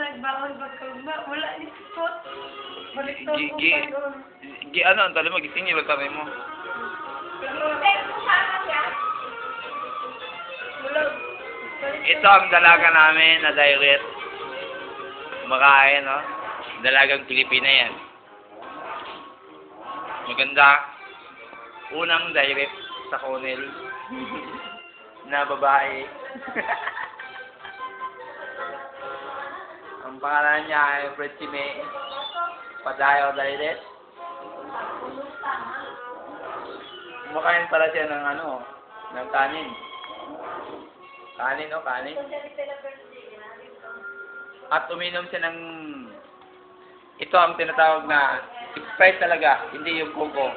nagbaon pagkagma. Wala ni spot. Balik to ko Ano, ang tali mo, gising yung taray mo. Ito ang dalaga namin na direct. Kumakain, no? Dalagang Pilipina yan. Maganda. Unang direct sa Conel. Na babae. Ang pangalan niya ay Pretime. Padayo direct. Kumakain pala siya ng ano, ng kanin. Kanin, no? Kanin. At uminom siya ng ito ang tinatawag na Sprite talaga, hindi yung Coco.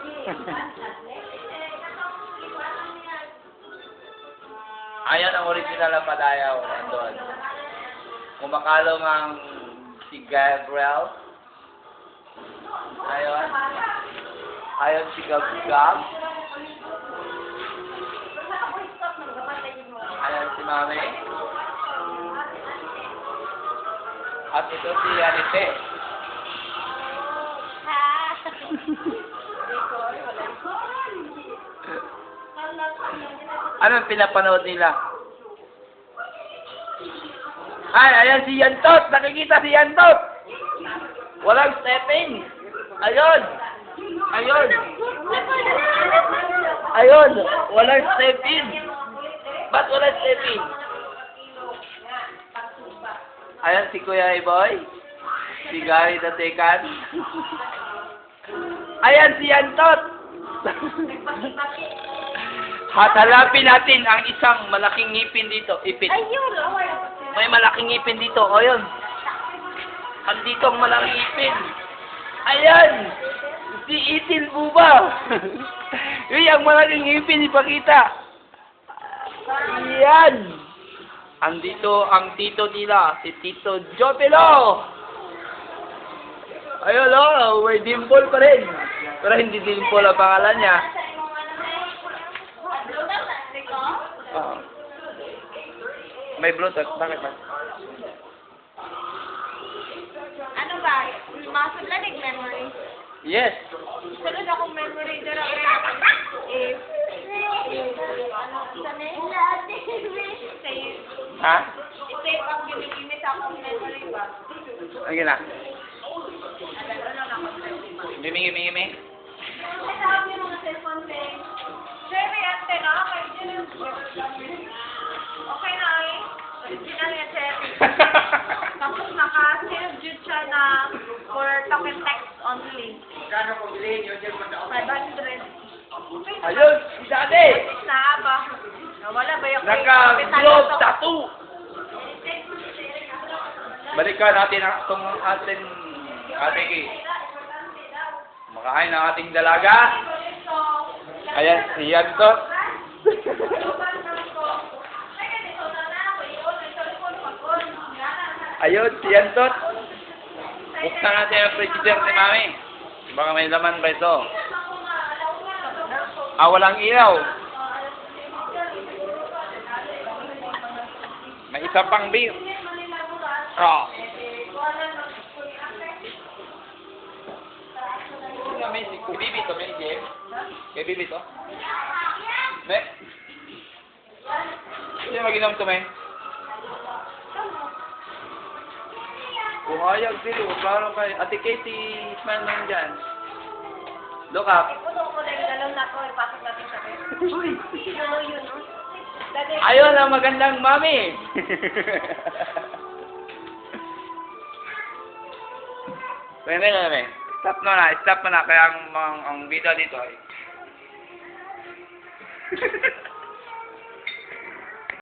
Ayan ang original na padayaw. Andun. Kumakalong ang si Gabriel. Ayon. Ayon si Gab. Ayan si Mami. At ito si Anite. Anong pinapanood nila? Ay, ayan si Yantot! Nakikita si Yantot! Walang stepping! Ayun! Ayun! Ayun! Walang stepping! Ba't walang stepping? Ayan si Kuya Iboy. Si Gary Datekan. Ayan si Yantot! Hatalapin natin ang isang malaking ngipin dito. Ipit. May malaking ngipin dito. O yun. Andito ang malaking ngipin. Ayan! Si Itil Buba. Uy, ang malaking ngipin ipakita. Ayan! Andito ang tito nila, si Tito Jopelo. Ayun, oh, may dimple pa rin. Pero hindi dimple ang pangalan niya. Oh. May Bluetooth. Bakit ba? Ano ba? Masod na memory. Yes. Sunod akong memory dara Ha? I-save ang gimik-gimik akong memory ba? Sige na. Gimi. Tawag yung mga cellphone thing. Cherry, ante na. Okay na eh. Original yung cherry. Tapos naka-save dyan siya na for talk and text only. 500. Ayun, si Dade. Na ba? Wala ba yung Naka-globe tattoo. Balikan natin ang itong ating makain ang ating dalaga. Ayan, si Yantot. Ayun, si Yantot. Buksan natin ang frigider ni Mami. Baka may laman ba ito? Walang ilaw. May isa pang beer. Oh. May bibi to, may game. Kay bibi to. Me. Sino mag-inom to, me? Buhayag dito, klaro kayo. Ate Katie, smile mo dyan. Look up. Puno ko na yung dalawang na ko. Ipasok natin sa kayo. Uy! Yun. Ayun ang magandang mami. Pwede. Stop mo na. Kaya ang video dito ay